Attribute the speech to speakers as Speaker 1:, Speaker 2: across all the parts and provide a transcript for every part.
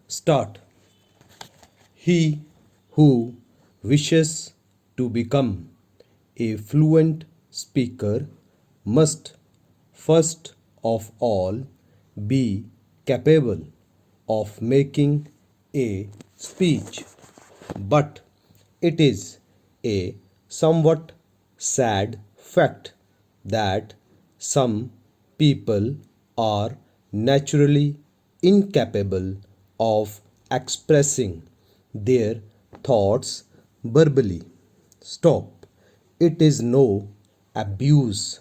Speaker 1: Start. He who wishes to become a fluent speaker must first of all be capable of making a speech. But it is a somewhat sad fact that some people are naturally incapable of expressing their thoughts verbally. Stop. It is no abuse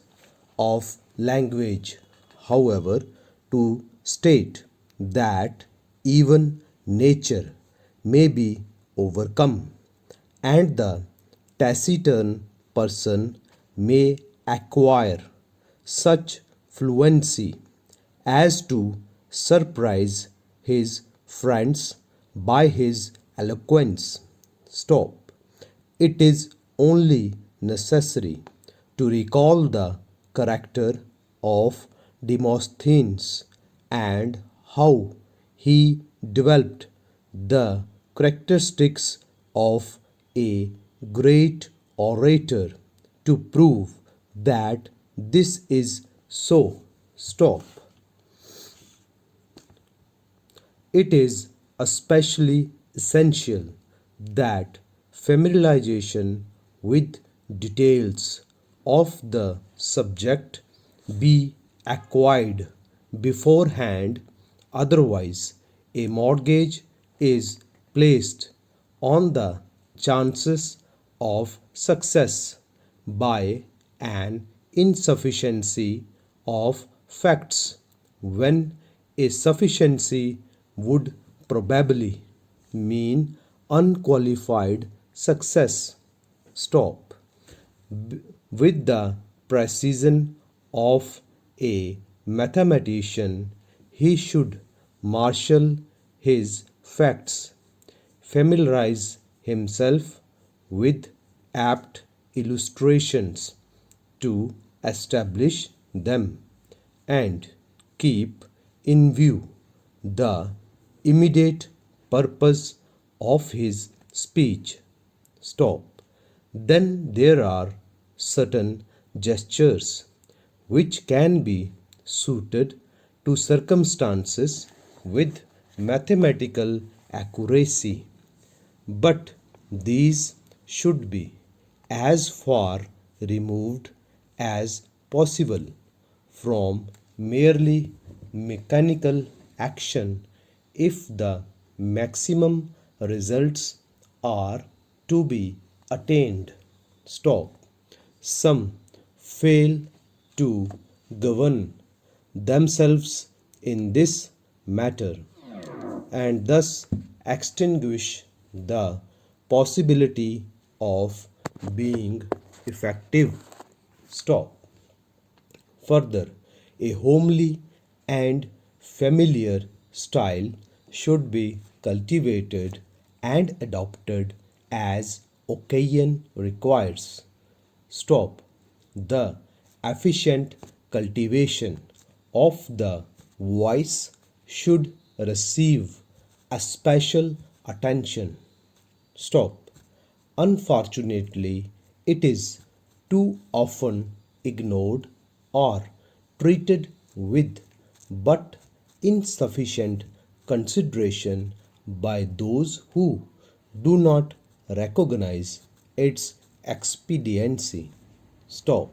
Speaker 1: of language, however, to state that even nature may be overcome, and the taciturn person may acquire such fluency as to surprise his friends by his eloquence. Stop. It is only necessary to recall the character of Demosthenes and how he developed the characteristics of a great orator to prove that this is so. Stop. It is especially essential that familiarization with details of the subject be acquired beforehand, otherwise, a mortgage is placed on the chances of success by an insufficiency of facts when a sufficiency would probably mean unqualified success. Stop. With the precision of a mathematician, he should marshal his facts, familiarize himself with apt illustrations to establish them, and keep in view the immediate purpose of his speech. Stop. Then there are certain gestures which can be suited to circumstances with mathematical accuracy, but these should be as far removed as possible from merely mechanical action if the maximum results are to be attained. Stop. Some fail to govern themselves in this matter and thus extinguish the possibility of being effective. Stop. Further, a homely and familiar style should be cultivated and adopted as occasion requires. Stop. The efficient cultivation of the voice should receive a special attention. Stop. Unfortunately, it is too often ignored or treated with but insufficient consideration by those who do not recognize its expediency. Stop.